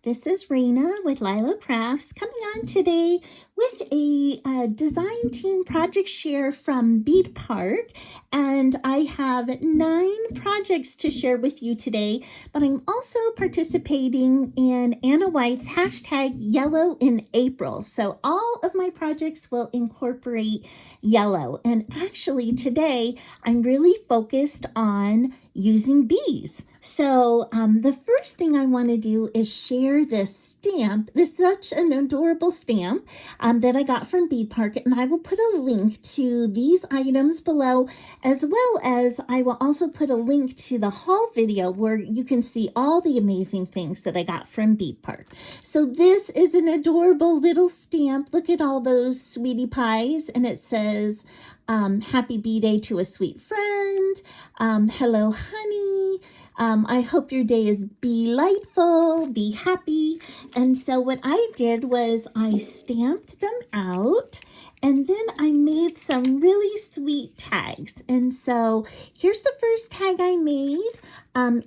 This is Raina with Lylo Crafts coming on today with a design team project share from Beadpark, and I have 9 projects to share with you today, but I'm also participating in Anna White's hashtag Yellow in April. So all of my projects will incorporate yellow, and actually today I'm really focused on using bees. So the first thing I want to do is share this stamp. This is such an adorable stamp that I got from Beadpark, and I will put a link to these items below, as well as I will also put a link to the haul video where you can see all the amazing things that I got from Beadpark. So this is an adorable little stamp. Look at all those sweetie pies, and it says, happy bee day to a sweet friend. Hello, honey. I hope your day is delightful, be happy. And so what I did was I stamped them out, and then I made some really sweet tags. And so here's the first tag I made.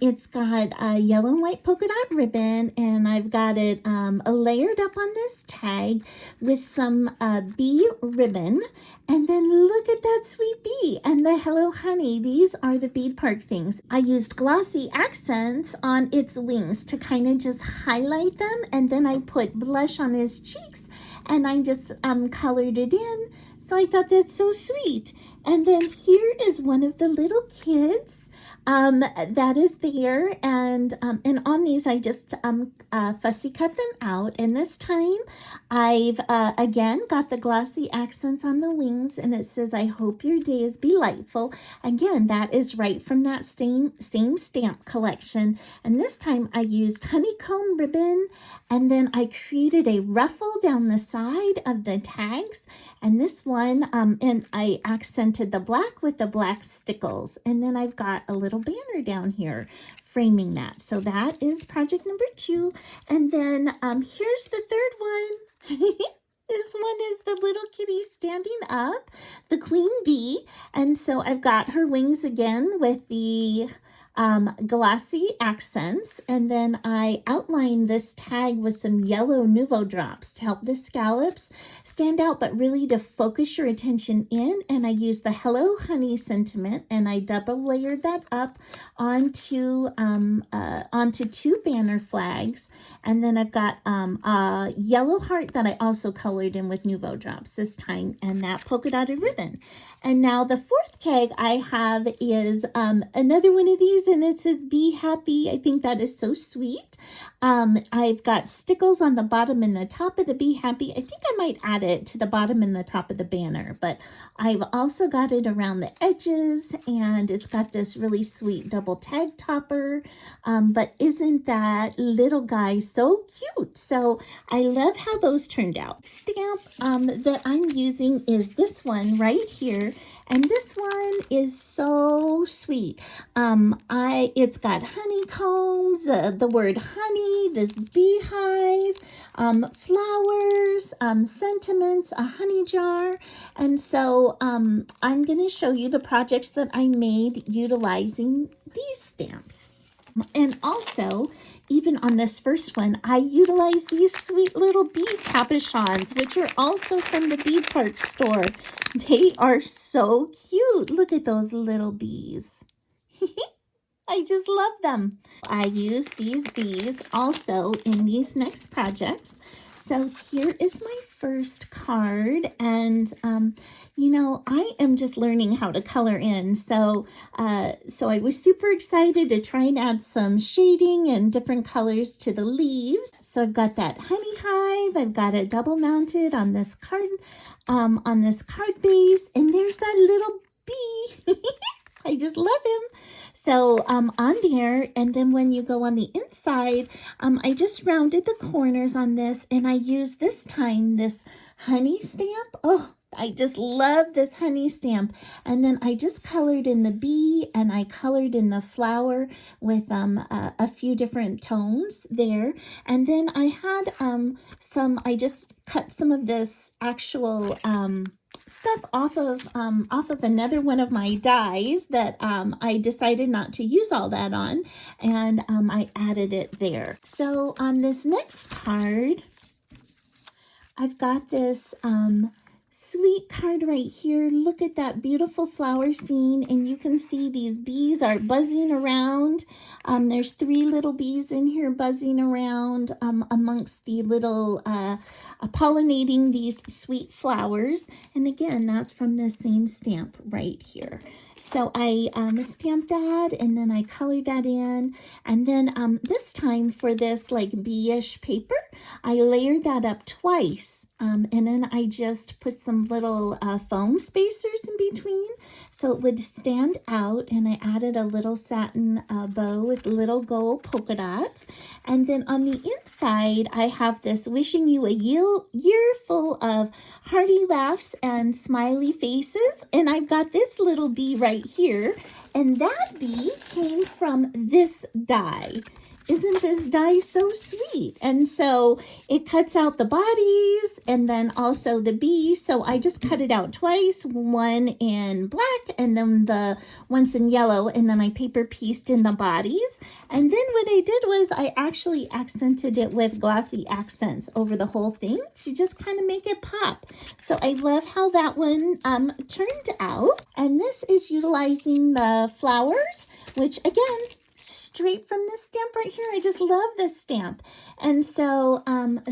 It's got a yellow and white polka dot ribbon, and I've got it layered up on this tag with some bee ribbon. And then look at that sweet bee and the hello honey. These are the Beadpark things. I used glossy accents on its wings to kind of just highlight them, and then I put blush on his cheeks, and I just colored it in. So I thought that's so sweet. And then here is one of the little kids that is there, and on these I just fussy cut them out, and this time I've again got the glossy accents on the wings, and it says I hope your day is delightful. Again, that is right from that same stamp collection, and this time I used honeycomb ribbon, and then I created a ruffle down the side of the tags, and this one and I accented the black with the black stickles, and then I've got a little banner down here framing that. So that is project number 2. And then here's the third one. This one is the little kitty standing up, the queen bee. And so I've got her wings again with the glossy accents, and then I outlined this tag with some yellow Nuvo drops to help the scallops stand out, but really to focus your attention in. And I used the hello honey sentiment, and I double layered that up onto 2 banner flags. And then I've got a yellow heart that I also colored in with Nuvo drops this time, and that polka dotted ribbon. And now the 4th tag I have is another one of these, and it says be happy. I think that is so sweet. I've got stickles on the bottom and the top of the be happy. I think I might add it to the bottom and the top of the banner, but I've also got it around the edges, and it's got this really sweet double tag topper. But isn't that little guy so cute? So I love how those turned out. Stamp that I'm using is this one right here, and this one is so sweet. It's got honeycombs, the word honey, this beehive, flowers, sentiments, a honey jar. And so I'm going to show you the projects that I made utilizing these stamps. And also, even on this first one, I utilized these sweet little bee capuchons, which are also from the Beadpark store. They are so cute. Look at those little bees. I just love them. I used these bees also in these next projects. So here is my first card, and I am just learning how to color in. So I was super excited to try and add some shading and different colors to the leaves. So I've got that honey hive. I've got it double mounted on this card base, and there's that little bee. I just love him. So on there, and then when you go on the inside, I just rounded the corners on this, and I used this time this honey stamp. Oh, I just love this honey stamp. And then I just colored in the bee, and I colored in the flower with a few different tones there. And then I had I just cut some of this actual stuff off of another one of my dies that I decided not to use all that on, and I added it there. So on this next card, I've got this sweet card right here. Look at that beautiful flower scene, and you can see these bees are buzzing around. There's 3 little bees in here buzzing around amongst the little pollinating these sweet flowers. And again, that's from the same stamp right here. So I stamped that, and then I colored that in, and then this time for this like bee-ish paper, I layered that up twice, and then I just put some little foam spacers in between so it would stand out, and I added a little satin bow with little gold polka dots. And then on the inside, I have this wishing you a year full of hearty laughs and smiley faces, and I've got this little bee right here, and that bee came from this die. Isn't this die so sweet? And so it cuts out the bodies and then also the bee. So I just cut it out twice, one in black and then the ones in yellow, and then I paper pieced in the bodies. And then what I did was I actually accented it with glossy accents over the whole thing to just kind of make it pop. So I love how that one turned out. And this is utilizing the flowers, which again, straight from this stamp right here. I just love this stamp. And so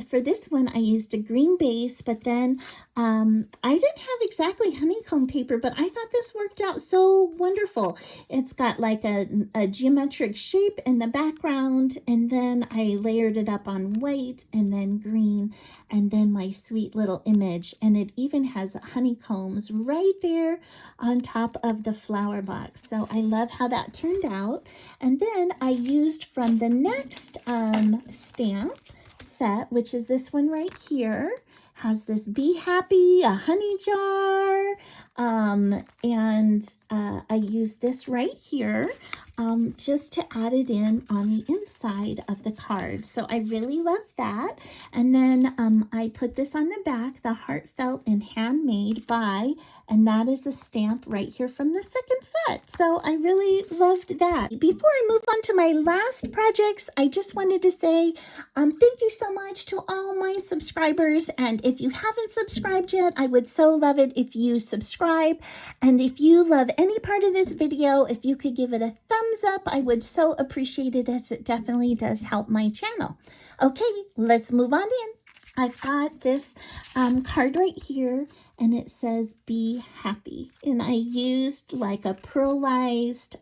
for this one, I used a green base, but then I didn't have exactly honeycomb paper, but I thought this worked out so wonderful. It's got like a geometric shape in the background, and then I layered it up on white and then green, and then my sweet little image. And it even has honeycombs right there on top of the flower box. So I love how that turned out. And then I used from the next stamp set, which is this one right here, has this Be Happy, a honey jar, and I used this right here just to add it in on the inside of the card. So I really love that. And then I put this on the back, the Heartfelt and Handmade by, and that is a stamp right here from the second set. So I really loved that. Before I move on to my last projects, I just wanted to say thank you so much to all my subscribers. And if you haven't subscribed yet, I would so love it if you subscribe. And if you love any part of this video, if you could give it a thumbs up, I would so appreciate it, as it definitely does help my channel. Okay, let's move on in. I've got this card right here, and it says Be Happy, and I used like a pearlized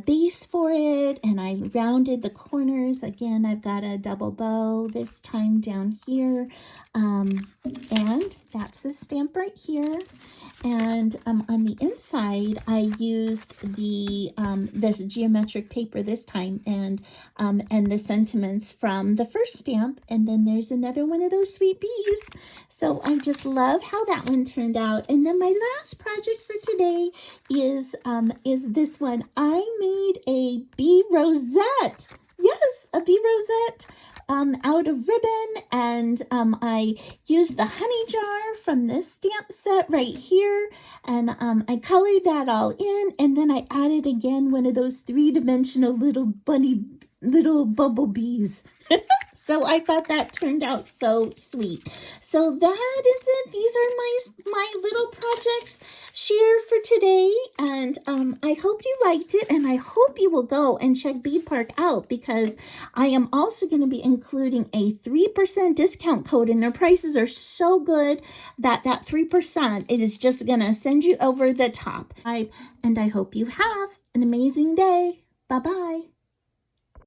base for it, and I rounded the corners. Again, I've got a double bow this time down here, and that's the stamp right here. And on the inside, I used the this geometric paper this time, and the sentiments from the first stamp. And then there's another one of those sweet bees. So I just love how that one turned out. And then my last project for today is this one. I made a bee rosette. Yes, a bee rosette out of ribbon, and I used the honey jar from this stamp set right here, and I colored that all in, and then I added again one of those 3-dimensional little bumblebees. So I thought that turned out so sweet. So that is it. These are my little projects share for today. And I hope you liked it. And I hope you will go and check Beadpark out, because I am also going to be including a 3% discount code. And their prices are so good that that 3%, it is just going to send you over the top. And I hope you have an amazing day. Bye-bye.